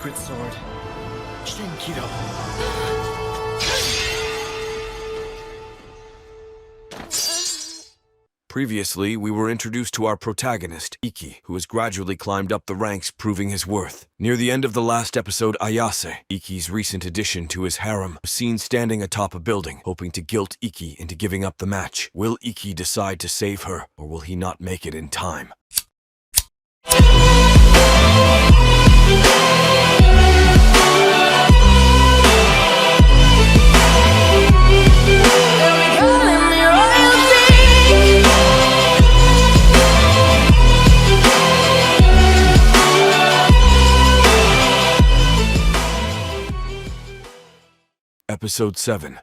secret sword. Shinkido. Previously, we were introduced to our protagonist, Iki, who has gradually climbed up the ranks, proving his worth. Near the end of the last episode, Ayase, Iki's recent addition to his harem, was seen standing atop a building, hoping to guilt Iki into giving up the match. Will Iki decide to save her, or will he not make it in time? Episode 7.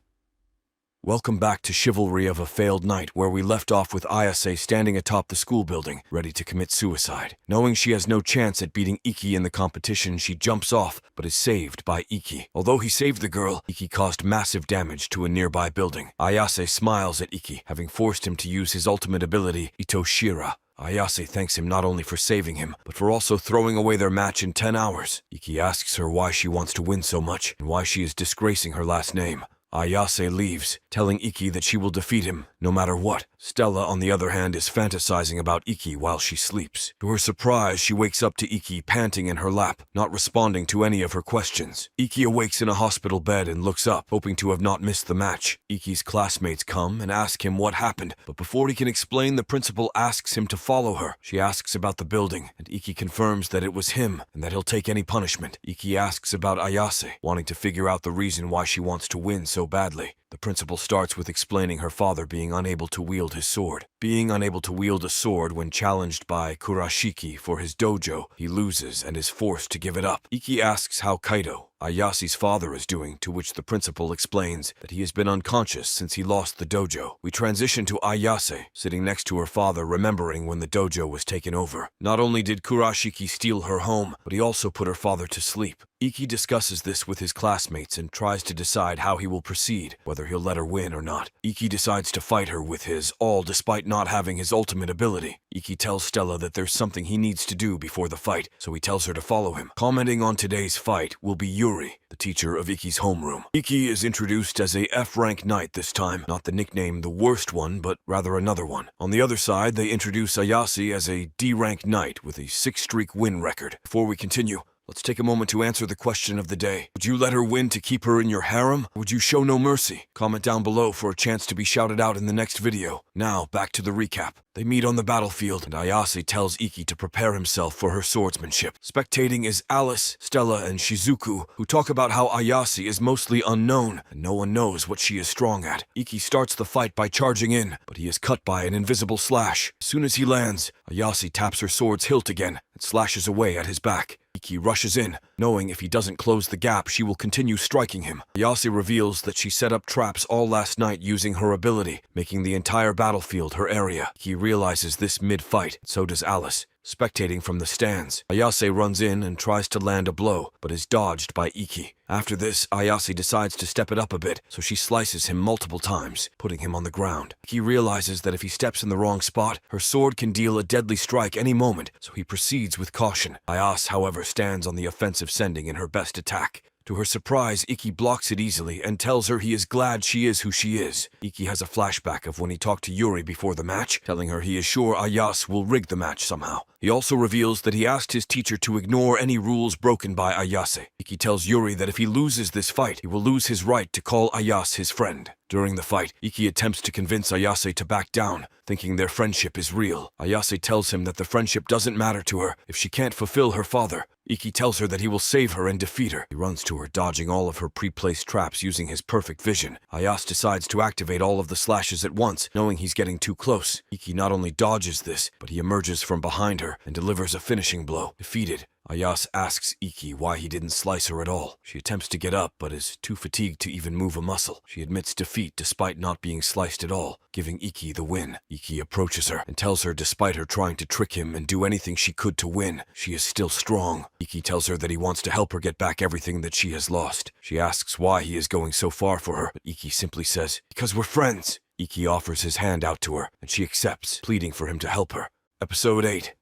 Welcome back to Chivalry of a Failed Knight, where we left off with Ayase standing atop the school building, ready to commit suicide. Knowing she has no chance at beating Iki in the competition, she jumps off, but is saved by Iki. Although he saved the girl, Iki caused massive damage to a nearby building. Ayase smiles at Iki, having forced him to use his ultimate ability, Itoshira. Ayase thanks him not only for saving him, but for also throwing away their match in 10 hours. Iki asks her why she wants to win so much, and why she is disgracing her last name. Ayase leaves, telling Iki that she will defeat him, no matter what. Stella, on the other hand, is fantasizing about Iki while she sleeps. To her surprise, she wakes up to Iki panting in her lap, not responding to any of her questions. Iki awakes in a hospital bed and looks up, hoping to have not missed the match. Iki's classmates come and ask him what happened, but before he can explain, the principal asks him to follow her. She asks about the building, and Iki confirms that it was him, and that he'll take any punishment. Iki asks about Ayase, wanting to figure out the reason why she wants to win so badly. The principal starts with explaining her father being unable to wield his sword. Being unable to wield a sword when challenged by Kurashiki for his dojo, he loses and is forced to give it up. Iki asks how Kaido, Ayase's father, is doing, to which the principal explains that he has been unconscious since he lost the dojo. We transition to Ayase, sitting next to her father, remembering when the dojo was taken over. Not only did Kurashiki steal her home, but he also put her father to sleep. Iki discusses this with his classmates and tries to decide how he will proceed, whether he'll let her win or not. Iki decides to fight her with his all despite not having his ultimate ability. Iki tells Stella that there's something he needs to do before the fight, so he tells her to follow him. Commenting on today's fight will be Yuri, the teacher of Iki's homeroom. Iki is introduced as a F-rank knight this time, not the nickname the worst one, but rather another one. On the other side, they introduce Ayase as a D-rank knight with a 6-streak win record. Before we continue, let's take a moment to answer the question of the day. Would you let her win to keep her in your harem? Or would you show no mercy? Comment down below for a chance to be shouted out in the next video. Now, back to the recap. They meet on the battlefield, and Ayase tells Iki to prepare himself for her swordsmanship. Spectating is Alice, Stella, and Shizuku, who talk about how Ayase is mostly unknown, and no one knows what she is strong at. Iki starts the fight by charging in, but he is cut by an invisible slash. As soon as he lands, Ayase taps her sword's hilt again, and slashes away at his back. Iki rushes in, knowing if he doesn't close the gap, she will continue striking him. Ayase reveals that she set up traps all last night using her ability, making the entire battlefield her area. He realizes this mid-fight, so does Alice. Spectating from the stands, Ayase runs in and tries to land a blow, but is dodged by Iki. After this, Ayase decides to step it up a bit, so she slices him multiple times, putting him on the ground. Iki realizes that if he steps in the wrong spot, her sword can deal a deadly strike any moment, so he proceeds with caution. Ayase, however, stands on the offensive, sending in her best attack. To her surprise, Iki blocks it easily and tells her he is glad she is who she is. Iki has a flashback of when he talked to Yuri before the match, telling her he is sure Ayase will rig the match somehow. He also reveals that he asked his teacher to ignore any rules broken by Ayase. Iki tells Yuri that if he loses this fight, he will lose his right to call Ayase his friend. During the fight, Iki attempts to convince Ayase to back down, thinking their friendship is real. Ayase tells him that the friendship doesn't matter to her if she can't fulfill her father. Iki tells her that he will save her and defeat her. He runs to her, dodging all of her pre-placed traps using his perfect vision. Ayase decides to activate all of the slashes at once, knowing he's getting too close. Iki not only dodges this, but he emerges from behind her and delivers a finishing blow. Defeated, Ayase asks Iki why he didn't slice her at all. She attempts to get up, but is too fatigued to even move a muscle. She admits defeat despite not being sliced at all, giving Iki the win. Iki approaches her and tells her despite her trying to trick him and do anything she could to win, she is still strong. Iki tells her that he wants to help her get back everything that she has lost. She asks why he is going so far for her, but Iki simply says, "Because we're friends." Iki offers his hand out to her, and she accepts, pleading for him to help her. Episode 8.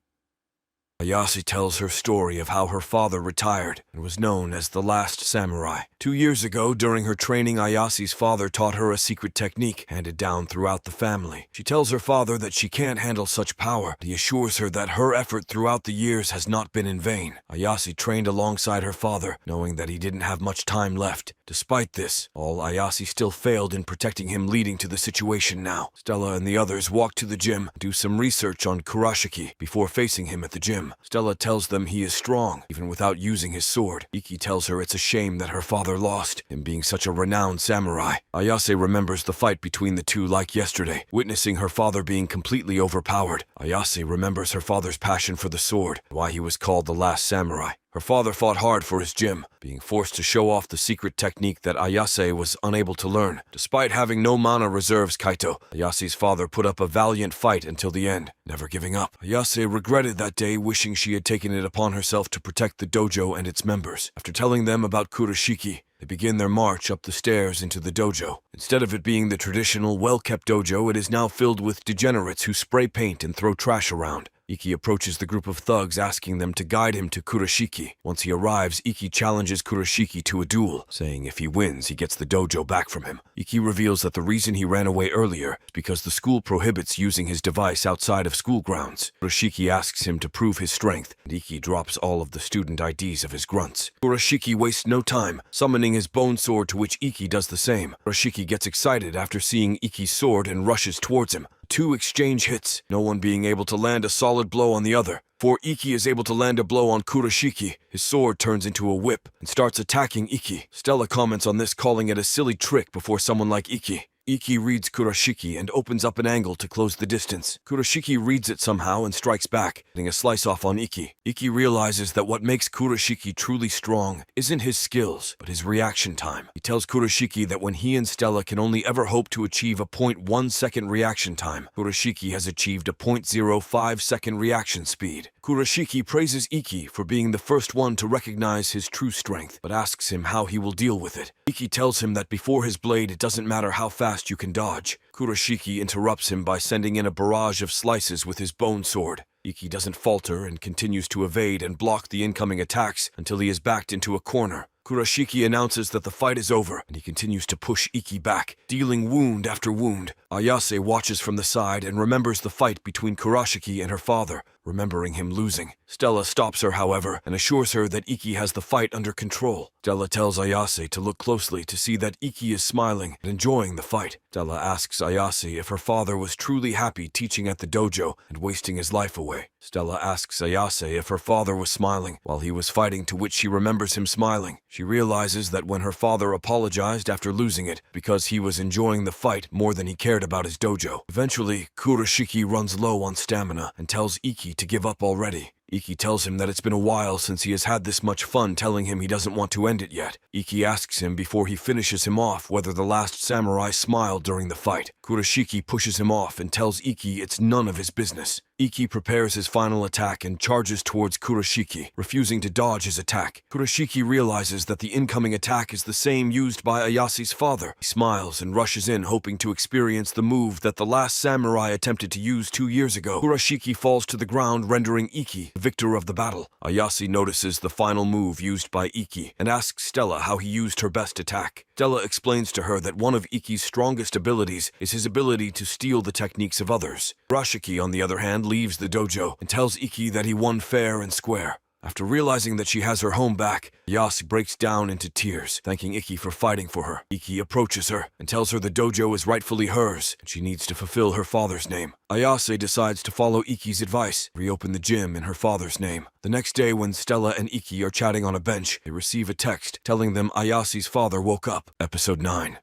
Ayase tells her story of how her father retired and was known as the last samurai. 2 years ago, during her training, Ayase's father taught her a secret technique handed down throughout the family. She tells her father that she can't handle such power, but he assures her that her effort throughout the years has not been in vain. Ayase trained alongside her father, knowing that he didn't have much time left. Despite this, all Ayase still failed in protecting him, leading to the situation now. Stella and the others walk to the gym, do some research on Kurashiki before facing him at the gym. Stella tells them he is strong, even without using his sword. Iki tells her it's a shame that her father lost, him being such a renowned samurai. Ayase remembers the fight between the two like yesterday, witnessing her father being completely overpowered. Ayase remembers her father's passion for the sword, why he was called the last samurai. Her father fought hard for his gym, being forced to show off the secret technique that Ayase was unable to learn. Despite having no mana reserves, Kaito, Ayase's father put up a valiant fight until the end, never giving up. Ayase regretted that day, wishing she had taken it upon herself to protect the dojo and its members. After telling them about Kurashiki, they begin their march up the stairs into the dojo. Instead of it being the traditional, well-kept dojo, it is now filled with degenerates who spray paint and throw trash around. Iki approaches the group of thugs, asking them to guide him to Kurashiki. Once he arrives, Iki challenges Kurashiki to a duel, saying if he wins, he gets the dojo back from him. Iki reveals that the reason he ran away earlier is because the school prohibits using his device outside of school grounds. Kurashiki asks him to prove his strength, and Iki drops all of the student IDs of his grunts. Kurashiki wastes no time, summoning his bone sword, to which Iki does the same. Kurashiki gets excited after seeing Iki's sword and rushes towards him. 2 exchange hits, no one being able to land a solid blow on the other. Before Iki is able to land a blow on Kurashiki, his sword turns into a whip and starts attacking Iki. Stella comments on this, calling it a silly trick before someone like Iki. Iki reads Kurashiki and opens up an angle to close the distance. Kurashiki reads it somehow and strikes back, getting a slice off on Iki. Iki realizes that what makes Kurashiki truly strong isn't his skills, but his reaction time. He tells Kurashiki that when he and Stella can only ever hope to achieve a 0.1 second reaction time, Kurashiki has achieved a 0.05 second reaction speed. Kurashiki praises Iki for being the first one to recognize his true strength, but asks him how he will deal with it. Iki tells him that before his blade, it doesn't matter how fast you can dodge. Kurashiki interrupts him by sending in a barrage of slices with his bone sword. Iki doesn't falter and continues to evade and block the incoming attacks until he is backed into a corner. Kurashiki announces that the fight is over, and he continues to push Iki back, dealing wound after wound. Ayase watches from the side and remembers the fight between Kurashiki and her father, remembering him losing. Stella stops her, however, and assures her that Iki has the fight under control. Stella tells Ayase to look closely to see that Iki is smiling and enjoying the fight. Stella asks Ayase if her father was truly happy teaching at the dojo and wasting his life away. Stella asks Ayase if her father was smiling while he was fighting, to which she remembers him smiling. She realizes that when her father apologized after losing it, because he was enjoying the fight more than he cared about his dojo. Eventually, Kurashiki runs low on stamina and tells Iki to give up already. Iki tells him that it's been a while since he has had this much fun, telling him he doesn't want to end it yet. Iki asks him before he finishes him off whether the last samurai smiled during the fight. Kurashiki pushes him off and tells Iki it's none of his business. Iki prepares his final attack and charges towards Kurashiki, refusing to dodge his attack. Kurashiki realizes that the incoming attack is the same used by Ayase's father. He smiles and rushes in, hoping to experience the move that the last samurai attempted to use 2 years ago. Kurashiki falls to the ground, rendering Iki the victor of the battle. Ayase notices the final move used by Iki and asks Stella how he used her best attack. Stella explains to her that one of Iki's strongest abilities is his ability to steal the techniques of others. Kurashiki, on the other hand, leaves the dojo and tells Iki that he won fair and square. After realizing that she has her home back, Ayase breaks down into tears, thanking Iki for fighting for her. Iki approaches her and tells her the dojo is rightfully hers, and she needs to fulfill her father's name. Ayase decides to follow Iki's advice, reopen the gym in her father's name. The next day, when Stella and Iki are chatting on a bench, they receive a text telling them Ayase's father woke up. Episode 9.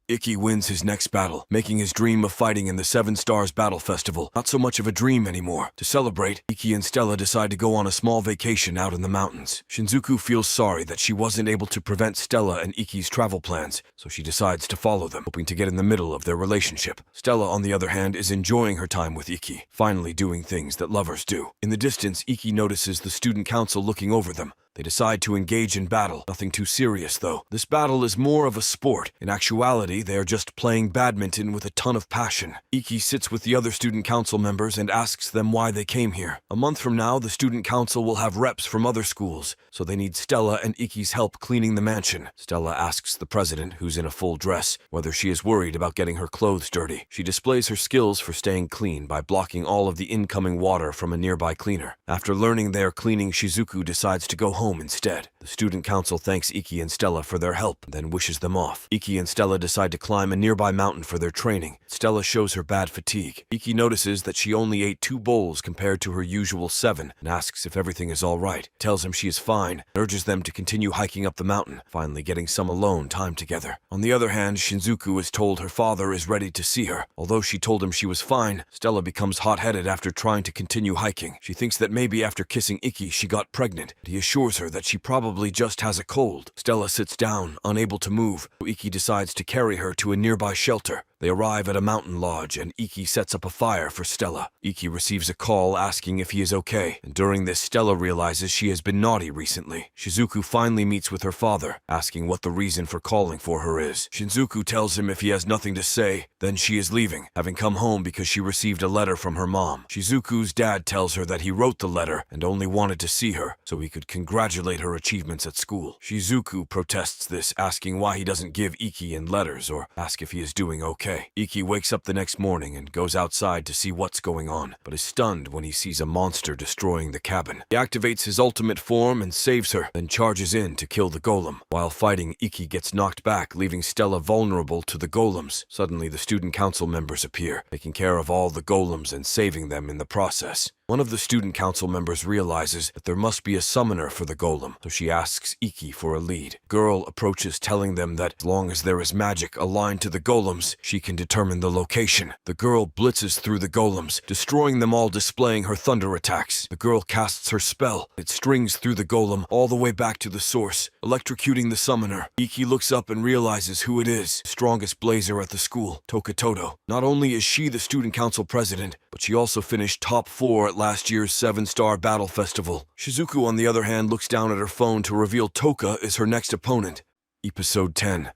Iki wins his next battle, making his dream of fighting in the 7 Stars Battle Festival not so much of a dream anymore. To celebrate, Iki and Stella decide to go on a small vacation out in the mountains. Shinzuku feels sorry that she wasn't able to prevent Stella and Iki's travel plans, so she decides to follow them, hoping to get in the middle of their relationship. Stella, on the other hand, is enjoying her time with Iki, finally doing things that lovers do. In the distance, Iki notices the student council looking over them. They decide to engage in battle. Nothing too serious, though. This battle is more of a sport. In actuality, they are just playing badminton with a ton of passion. Iki sits with the other student council members and asks them why they came here. A month from now, the student council will have reps from other schools, so they need Stella and Iki's help cleaning the mansion. Stella asks the president, who's in a full dress, whether she is worried about getting her clothes dirty. She displays her skills for staying clean by blocking all of the incoming water from a nearby cleaner. After learning they are cleaning, Shizuku decides to go home instead. The student council thanks Iki and Stella for their help, then wishes them off. Iki and Stella decide to climb a nearby mountain for their training. Stella shows her bad fatigue. Iki notices that she only ate 2 bowls compared to her usual 7, and asks if everything is all right. Tells him she is fine, and urges them to continue hiking up the mountain, finally getting some alone time together. On the other hand, Shinjuku is told her father is ready to see her. Although she told him she was fine, Stella becomes hot-headed after trying to continue hiking. She thinks that maybe after kissing Iki she got pregnant, but he assures her that she probably just has a cold. Stella sits down, unable to move, so Iki decides to carry her to a nearby shelter. They arrive at a mountain lodge, and Iki sets up a fire for Stella. Iki receives a call asking if he is okay, and during this Stella realizes she has been naughty recently. Shizuku finally meets with her father, asking what the reason for calling for her is. Shinjuku tells him if he has nothing to say, then she is leaving, having come home because she received a letter from her mom. Shizuku's dad tells her that he wrote the letter and only wanted to see her so he could congratulate her achievements at school. Shizuku protests this, asking why he doesn't give Iki in letters or ask if he is doing okay. Iki wakes up the next morning and goes outside to see what's going on, but is stunned when he sees a monster destroying the cabin. He activates his ultimate form and saves her, then charges in to kill the golem. While fighting, Iki gets knocked back, leaving Stella vulnerable to the golems. Suddenly, the student council members appear, taking care of all the golems and saving them in the process. One of the student council members realizes that there must be a summoner for the golem, so she asks Iki for a lead. Girl approaches, telling them that as long as there is magic aligned to the golems, she can determine the location. The girl blitzes through the golems, destroying them all, displaying her thunder attacks. The girl casts her spell. It strings through the golem all the way back to the source, electrocuting the summoner. Iki looks up and realizes who it is, the strongest blazer at the school, Tokatoto. Not only is she the student council president, but she also finished top 4 at last year's 7-star battle festival. Shizuku, on the other hand, looks down at her phone to reveal Toka is her next opponent. Episode 10.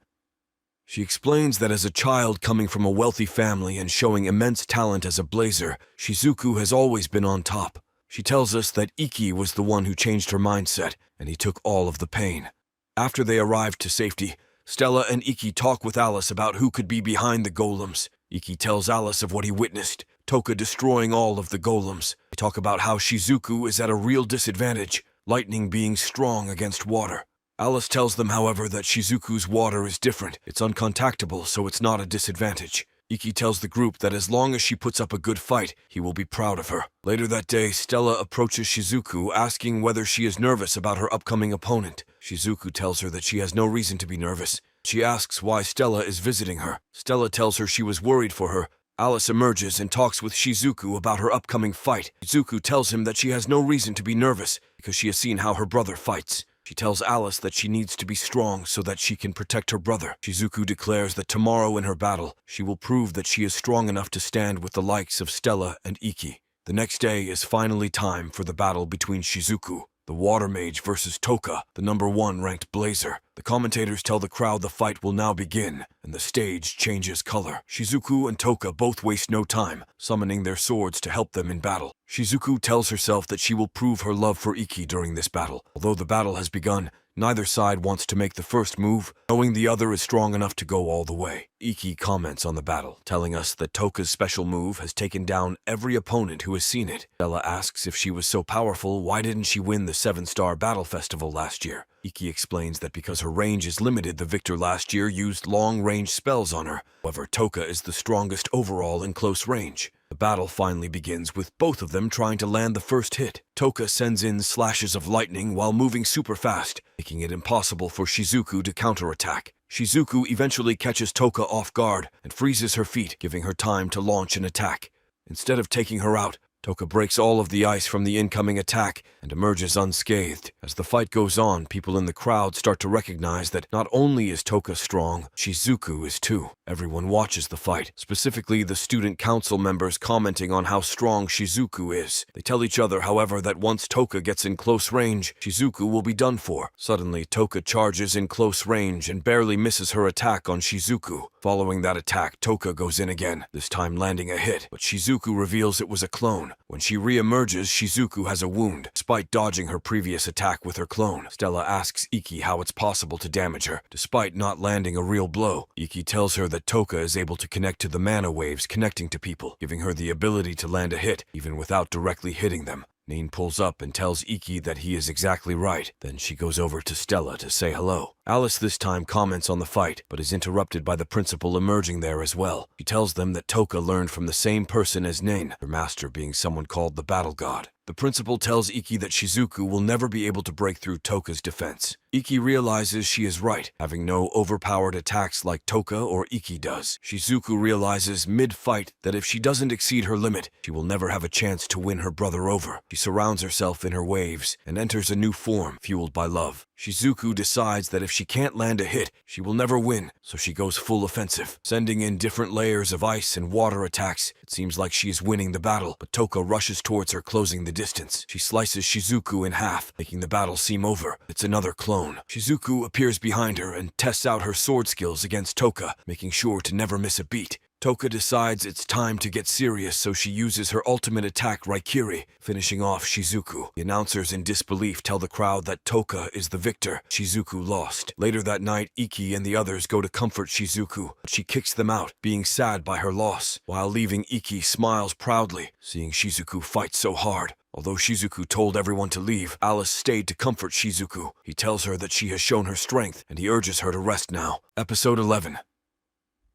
She explains that as a child coming from a wealthy family and showing immense talent as a blazer, Shizuku has always been on top. She tells us that Iki was the one who changed her mindset, and he took all of the pain. After they arrived to safety, Stella and Iki talk with Alice about who could be behind the golems. Iki tells Alice of what he witnessed, Toka destroying all of the golems. They talk about how Shizuku is at a real disadvantage, lightning being strong against water. Alice tells them, however, that Shizuku's water is different. It's uncontactable, so it's not a disadvantage. Iki tells the group that as long as she puts up a good fight, he will be proud of her. Later that day, Stella approaches Shizuku, asking whether she is nervous about her upcoming opponent. Shizuku tells her that she has no reason to be nervous. She asks why Stella is visiting her. Stella tells her she was worried for her. Alice emerges and talks with Shizuku about her upcoming fight. Shizuku tells him that she has no reason to be nervous because she has seen how her brother fights. She tells Alice that she needs to be strong so that she can protect her brother. Shizuku declares that tomorrow in her battle, she will prove that she is strong enough to stand with the likes of Stella and Iki. The next day is finally time for the battle between Shizuku, the water mage, versus Toka, the #1 ranked blazer. The commentators tell the crowd the fight will now begin, and the stage changes color. Shizuku and Toka both waste no time, summoning their swords to help them in battle. Shizuku tells herself that she will prove her love for Iki during this battle. Although the battle has begun, neither side wants to make the first move, knowing the other is strong enough to go all the way. Iki comments on the battle, telling us that Toka's special move has taken down every opponent who has seen it. Stella asks if she was so powerful, why didn't she win the 7-star battle festival last year? Iki explains that because her range is limited, the victor last year used long-range spells on her. However, Toka is the strongest overall in close range. The battle finally begins with both of them trying to land the first hit. Toka sends in slashes of lightning while moving super fast, making it impossible for Shizuku to counterattack. Shizuku eventually catches Toka off guard and freezes her feet, giving her time to launch an attack. Instead of taking her out, Toka breaks all of the ice from the incoming attack and emerges unscathed. As the fight goes on, people in the crowd start to recognize that not only is Toka strong, Shizuku is too. Everyone watches the fight, specifically the student council members commenting on how strong Shizuku is. They tell each other, however, that once Toka gets in close range, Shizuku will be done for. Suddenly, Toka charges in close range and barely misses her attack on Shizuku. Following that attack, Toka goes in again, this time landing a hit, but Shizuku reveals it was a clone. When she re-emerges, Shizuku has a wound. Despite dodging her previous attack with her clone, Stella asks Iki how it's possible to damage her, despite not landing a real blow. Iki tells her that Toka is able to connect to the mana waves connecting to people, giving her the ability to land a hit, even without directly hitting them. Nain pulls up and tells Iki that he is exactly right. Then she goes over to Stella to say hello. Alice this time comments on the fight, but is interrupted by the principal emerging there as well. She tells them that Toka learned from the same person as Nain, her master being someone called the Battle God. The principal tells Iki that Shizuku will never be able to break through Toka's defense. Iki realizes she is right, having no overpowered attacks like Toka or Iki does. Shizuku realizes mid-fight that if she doesn't exceed her limit, she will never have a chance to win her brother over. She surrounds herself in her waves and enters a new form, fueled by love. Shizuku decides that if she can't land a hit, she will never win, so she goes full offensive, sending in different layers of ice and water attacks. It seems like she is winning the battle, but Toka rushes towards her, closing the distance. She slices Shizuku in half, making the battle seem over. It's another clone. Shizuku appears behind her and tests out her sword skills against Toka, making sure to never miss a beat. Toka decides it's time to get serious, so she uses her ultimate attack, Raikiri, finishing off Shizuku. The announcers in disbelief tell the crowd that Toka is the victor. Shizuku lost. Later that night, Iki and the others go to comfort Shizuku, but she kicks them out, being sad by her loss. While leaving, Iki smiles proudly, seeing Shizuku fight so hard. Although Shizuku told everyone to leave, Alice stayed to comfort Shizuku. He tells her that she has shown her strength, and he urges her to rest now. Episode 11.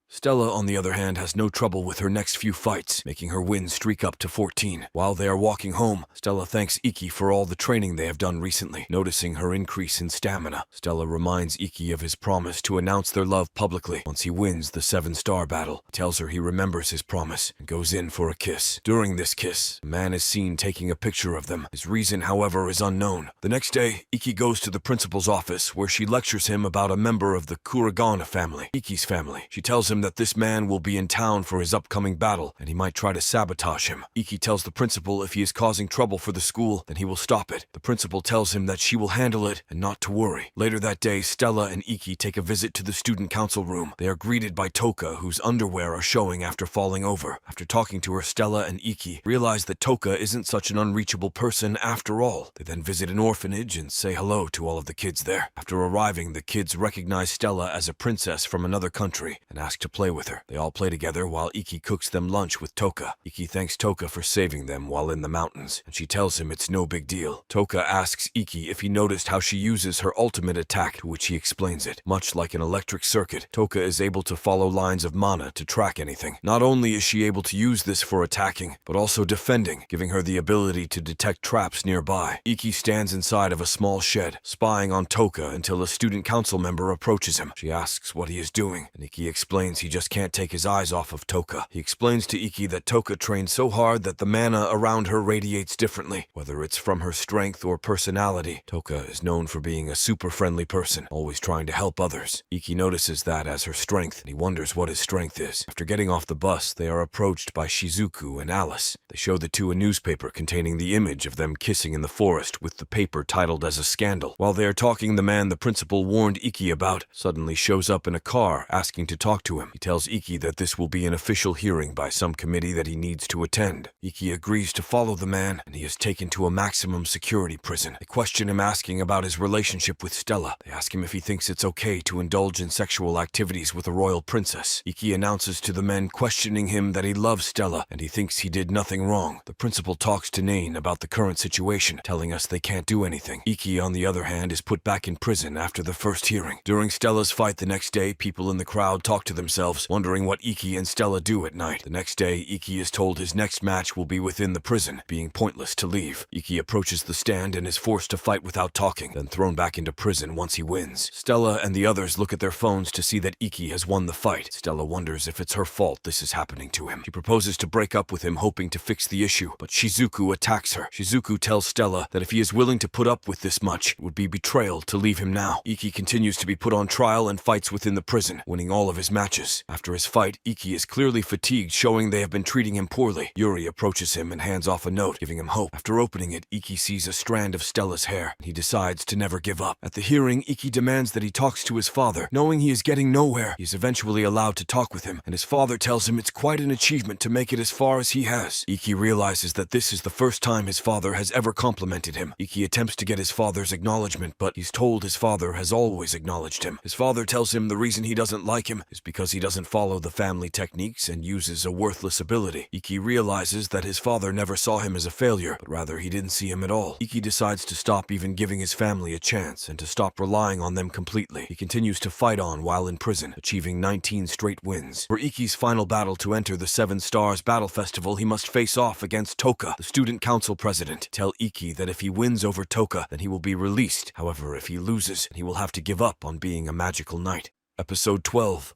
Stella, on the other hand, has no trouble with her next few fights, making her win streak up to 14. While they are walking home, Stella thanks Iki for all the training they have done recently. Noticing her increase in stamina, Stella reminds Iki of his promise to announce their love publicly once he wins the 7-star battle. He tells her he remembers his promise and goes in for a kiss. During this kiss, a man is seen taking a picture of them. His reason, however, is unknown. The next day, Iki goes to the principal's office where she lectures him about a member of the Kuragana family, Iki's family. She tells him that this man will be in town for his upcoming battle, and he might try to sabotage him. Iki tells the principal if he is causing trouble for the school, then he will stop it. The principal tells him that she will handle it and not to worry. Later that day, Stella and Iki take a visit to the student council room. They are greeted by Toka, whose underwear are showing after falling over. After talking to her, Stella and Iki realize that Toka isn't such an unreachable person after all. They then visit an orphanage and say hello to all of the kids there. After arriving, the kids recognize Stella as a princess from another country and ask to play with her. They all play together while Iki cooks them lunch with Toka. Iki thanks Toka for saving them while in the mountains, and she tells him it's no big deal. Toka asks Iki if he noticed how she uses her ultimate attack, to which he explains it. Much like an electric circuit, Toka is able to follow lines of mana to track anything. Not only is she able to use this for attacking, but also defending, giving her the ability to detect traps nearby. Iki stands inside of a small shed, spying on Toka until a student council member approaches him. She asks what he is doing, and Iki explains he just can't take his eyes off of Toka. He explains to Iki that Toka trains so hard that the mana around her radiates differently, whether it's from her strength or personality. Toka is known for being a super friendly person, always trying to help others. Iki notices that as her strength, and he wonders what his strength is. After getting off the bus, they are approached by Shizuku and Alice. They show the two a newspaper containing the image of them kissing in the forest, with the paper titled as a scandal. While they are talking, the man the principal warned Iki about suddenly shows up in a car asking to talk to him. He tells Iki that this will be an official hearing by some committee that he needs to attend. Iki agrees to follow the man, and he is taken to a maximum security prison. They question him, asking about his relationship with Stella. They ask him if he thinks it's okay to indulge in sexual activities with a royal princess. Iki announces to the men questioning him that he loves Stella, and he thinks he did nothing wrong. The principal talks to Nain about the current situation, telling us they can't do anything. Iki, on the other hand, is put back in prison after the first hearing. During Stella's fight the next day, people in the crowd talk to themselves themselves, wondering what Iki and Stella do at night. The next day, Iki is told his next match will be within the prison, being pointless to leave. Iki approaches the stand and is forced to fight without talking, then thrown back into prison once he wins. Stella and the others look at their phones to see that Iki has won the fight. Stella wonders if it's her fault this is happening to him. She proposes to break up with him, hoping to fix the issue, but Shizuku attacks her. Shizuku tells Stella that if he is willing to put up with this much, it would be betrayal to leave him now. Iki continues to be put on trial and fights within the prison, winning all of his matches. After his fight, Iki is clearly fatigued, showing they have been treating him poorly. Yuri approaches him and hands off a note, giving him hope. After opening it, Iki sees a strand of Stella's hair. He decides to never give up. At the hearing, Iki demands that he talks to his father. Knowing he is getting nowhere, he is eventually allowed to talk with him, and his father tells him it's quite an achievement to make it as far as he has. Iki realizes that this is the first time his father has ever complimented him. Iki attempts to get his father's acknowledgement, but he's told his father has always acknowledged him. His father tells him the reason he doesn't like him is because he doesn't follow the family techniques and uses a worthless ability. Iki realizes that his father never saw him as a failure, but rather he didn't see him at all. Iki decides to stop even giving his family a chance and to stop relying on them completely. He continues to fight on while in prison, achieving 19 straight wins. For Iki's final battle to enter the 7 Stars Battle Festival, he must face off against Toka, the student council president. Tell Iki that if he wins over Toka, then he will be released. However, if he loses, he will have to give up on being a magical knight. Episode 12.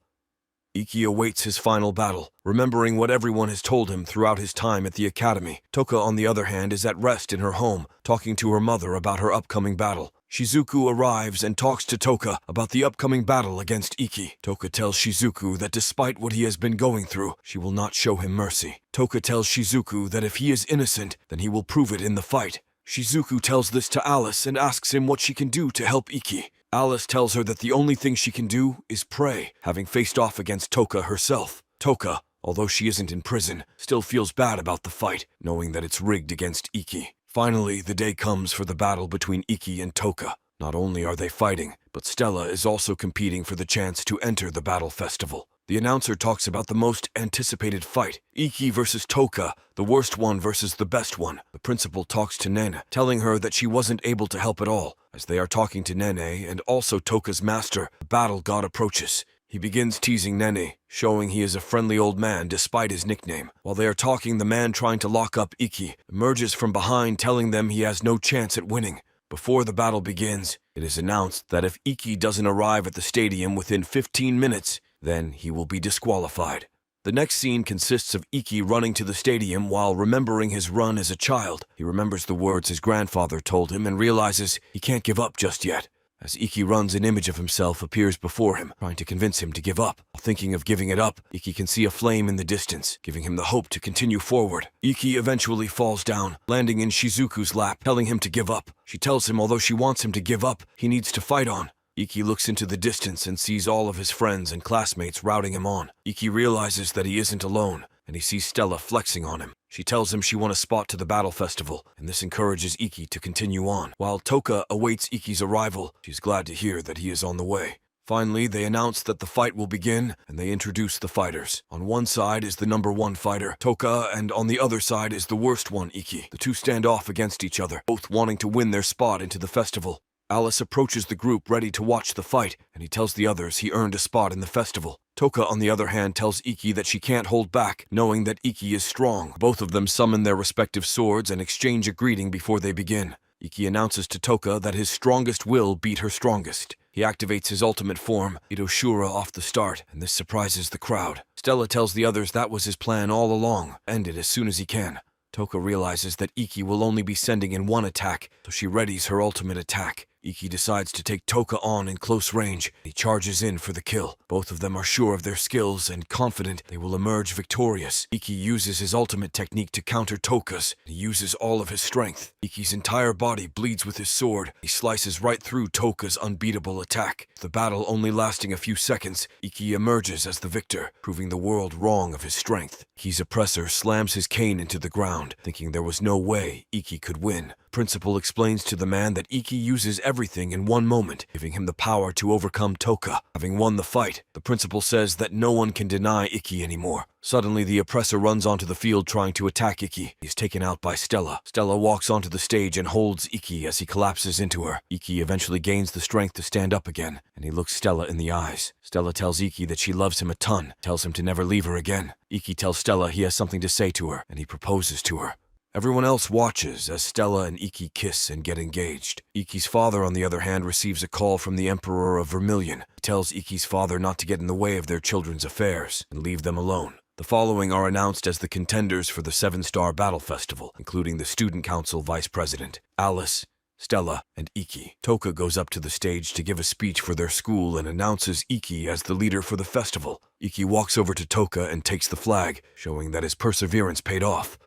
Iki awaits his final battle, remembering what everyone has told him throughout his time at the academy. Toka, on the other hand, is at rest in her home, talking to her mother about her upcoming battle. Shizuku arrives and talks to Toka about the upcoming battle against Iki. Toka tells Shizuku that despite what he has been going through, she will not show him mercy. Toka tells Shizuku that if he is innocent, then he will prove it in the fight. Shizuku tells this to Alice and asks him what she can do to help Iki. Alice tells her that the only thing she can do is pray, having faced off against Toka herself. Toka, although she isn't in prison, still feels bad about the fight, knowing that it's rigged against Iki. Finally, the day comes for the battle between Iki and Toka. Not only are they fighting, but Stella is also competing for the chance to enter the battle festival. The announcer talks about the most anticipated fight, Iki versus Toka, the worst one versus the best one. The principal talks to Nene, telling her that she wasn't able to help at all. As they are talking to Nene and also Toka's master, the battle god approaches. He begins teasing Nene, showing he is a friendly old man despite his nickname. While they are talking, the man trying to lock up Iki emerges from behind, telling them he has no chance at winning. Before the battle begins, it is announced that if Iki doesn't arrive at the stadium within 15 minutes, then he will be disqualified. The next scene consists of Iki running to the stadium while remembering his run as a child. He remembers the words his grandfather told him and realizes he can't give up just yet. As Iki runs, an image of himself appears before him, trying to convince him to give up. While thinking of giving it up, Iki can see a flame in the distance, giving him the hope to continue forward. Iki eventually falls down, landing in Shizuku's lap, telling him to give up. She tells him although she wants him to give up, he needs to fight on. Iki looks into the distance and sees all of his friends and classmates routing him on. Iki realizes that he isn't alone, and he sees Stella flexing on him. She tells him she won a spot to the battle festival, and this encourages Iki to continue on. While Toka awaits Iki's arrival, she's glad to hear that he is on the way. Finally, they announce that the fight will begin, and they introduce the fighters. On one side is the number 1 fighter, Toka, and on the other side is the worst one, Iki. The two stand off against each other, both wanting to win their spot into the festival. Alice approaches the group ready to watch the fight, and he tells the others he earned a spot in the festival. Toka, on the other hand, tells Iki that she can't hold back, knowing that Iki is strong. Both of them summon their respective swords and exchange a greeting before they begin. Iki announces to Toka that his strongest will beat her strongest. He activates his ultimate form, Itoshura, off the start, and this surprises the crowd. Stella tells the others that was his plan all along, end it as soon as he can. Toka realizes that Iki will only be sending in one attack, so she readies her ultimate attack. Iki decides to take Toka on in close range. He charges in for the kill. Both of them are sure of their skills and confident they will emerge victorious. Iki uses his ultimate technique to counter Toka's. He uses all of his strength. Iki's entire body bleeds with his sword. He slices right through Toka's unbeatable attack. The battle only lasting a few seconds, Iki emerges as the victor, proving the world wrong of his strength. Iki's oppressor slams his cane into the ground, thinking there was no way Iki could win. Principal explains to the man that Iki uses everything in one moment, giving him the power to overcome Toka. Having won the fight, the principal says that no one can deny Iki anymore. Suddenly, the oppressor runs onto the field trying to attack Iki. He's taken out by Stella. Stella walks onto the stage and holds Iki as he collapses into her. Iki eventually gains the strength to stand up again, and he looks Stella in the eyes. Stella tells Iki that she loves him a ton, tells him to never leave her again. Iki tells Stella he has something to say to her, and he proposes to her. Everyone else watches as Stella and Iki kiss and get engaged. Iki's father, on the other hand, receives a call from the Emperor of Vermilion. He tells Iki's father not to get in the way of their children's affairs and leave them alone. The following are announced as the contenders for the 7-Star Battle Festival, including the Student Council Vice President, Alice, Stella, and Iki. Toka goes up to the stage to give a speech for their school and announces Iki as the leader for the festival. Iki walks over to Toka and takes the flag, showing that his perseverance paid off.